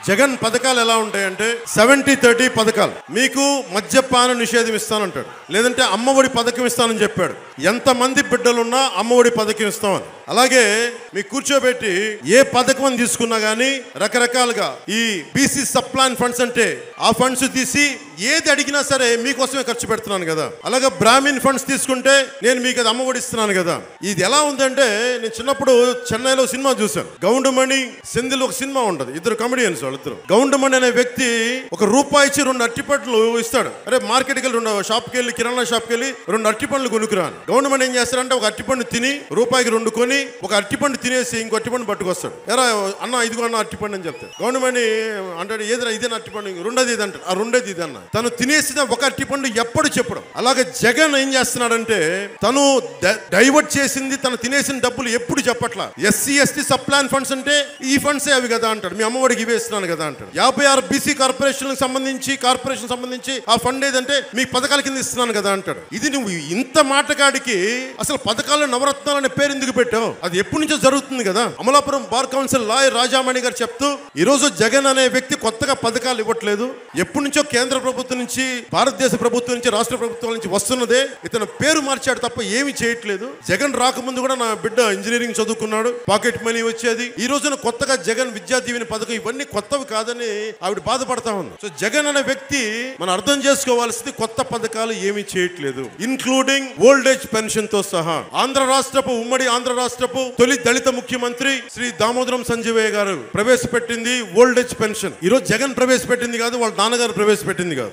జగన్ పథకాలు ఎలా ఉంటాయంటే 70-30 పథకాలు. మీకు మద్యపాన నిషేధం ఇస్తానంటాడు, లేదంటే అమ్మఒడి పథకం ఇస్తానని చెప్పాడు. ఎంతమంది బిడ్డలున్నా అమ్మఒడి పథకం ఇస్తామని. అలాగే మీకు కూర్చోబెట్టి ఏ పథకం అని తీసుకున్నా గానీ రకరకాలుగా ఈ బీసీ సబ్ ప్లాన్ ఫండ్స్ అంటే ఆ ఫండ్స్ తీసి ఏది అడిగినా సరే మీకోసమే ఖర్చు పెడుతున్నాను కదా. అలాగే బ్రాహ్మిన్ ఫండ్స్ తీసుకుంటే నేను మీకు అది అమ్మఒడి ఇస్తున్నాను కదా. ఇది ఎలా ఉందంటే, నేను చిన్నప్పుడు చెన్నైలో సినిమా చూశాను, గౌండమణి సెంధిల్ ఒక సినిమా ఉంటది, ఇద్దరు కమెడియన్స్ వాళ్ళిద్దరు. గౌండమణి అనే వ్యక్తి ₹1 ఇచ్చి 2 అరటిపండ్లు ఇస్తాడు. అరే మార్కెట్కి వెళ్ళి 2 షాప్కి వెళ్ళి కిరాణా షాప్కి వెళ్ళి 2 అరటిపండ్లు కొనుక్కురాను. గౌండమణి ఏం చేస్తాడంటే ఒక అరటిపండు తిని ₹1కి 2 కొని ఒక అరటిపండు తినేసి ఇంకో అరటిపండు పట్టుకొస్తాడు. ఎరా అన్న ఇదిగో అన్న అరటిపండు అని చెప్తాడు. గౌండమణి అంటాడు ఏదైనా ఇదేనా అరటిపండు, రెండోది ఇది అంటాడు. ఆ రెండోది ఇది అన్న. తను తినేసిన ఒక అరటిపండు ఎప్పుడు చెప్పడం. అలాగే జగన్ ఏం చేస్తున్నాడంటే తను డైవర్ట్ చేసింది, తను తినేసిన డబ్బులు ఎప్పుడు చెప్పట్లా. SC/ST సబ్ ప్లాన్ ఫండ్స్ అంటే ఈ ఫండ్స్ అవి కదా అంటాడు, మీ అమ్మఒడికి ఇవే ఇస్తున్నాను కదా అంటాడు. 56 బీసీ కార్పొరేషన్ సంబంధించి ఆ ఫండ్ ఏదంటే మీ పథకాల కింద ఇస్తున్నాను కదా అంటాడు. ఇది నువ్వు ఇంత మాటగాడికి అసలు పథకాల్లో నవరత్నాలు అనే పేరు ఎందుకు పెట్టావు? అది ఎప్పటి నుంచో జరుగుతుంది కదా. Amalapuram bar council lawyer Rajamani గారు చెప్తూ, ఈ రోజు జగన్ అనే వ్యక్తి కొత్తగా పథకాలు ఇవ్వట్లేదు, ఎప్పటి నుంచో కేంద్ర ప్రభుత్వం నుంచి, భారతదేశ ప్రభుత్వం నుంచి, రాష్ట్ర ప్రభుత్వం నుంచి వస్తున్నదే. ఇతను పేరు మార్చాడు తప్ప ఏమి చేయట్లేదు. జగన్ రాకముందు కూడా నా బిడ్డ ఇంజనీరింగ్ చదువుకున్నాడు, పాకెట్ మనీ వచ్చేది. ఈ రోజున కొత్తగా జగన్ విద్యా దీవెన పథకం ఇవన్నీ కొత్తవి కాదని ఆవిడ బాధపడతా ఉంది. సో జగన్ అనే వ్యక్తి మనం అర్థం చేసుకోవాల్సింది కొత్త పథకాలు ఏమీ చేయట్లేదు, ఇన్క్లూడింగ్ ఓల్డ్ ఏజ్ పెన్షన్ తో సహా. ఉమ్మడి ఆంధ్ర రాష్ట్రపు తొలి దళిత ముఖ్యమంత్రి శ్రీ దామోదరం సంజీవయ్య గారు ప్రవేశపెట్టింది ఓల్డ్ ఏజ్ పెన్షన్. ఈ రోజు జగన్ ప్రవేశపెట్టింది కాదు, వాళ్ళ నాన్నగారు ప్రవేశపెట్టింది కాదు.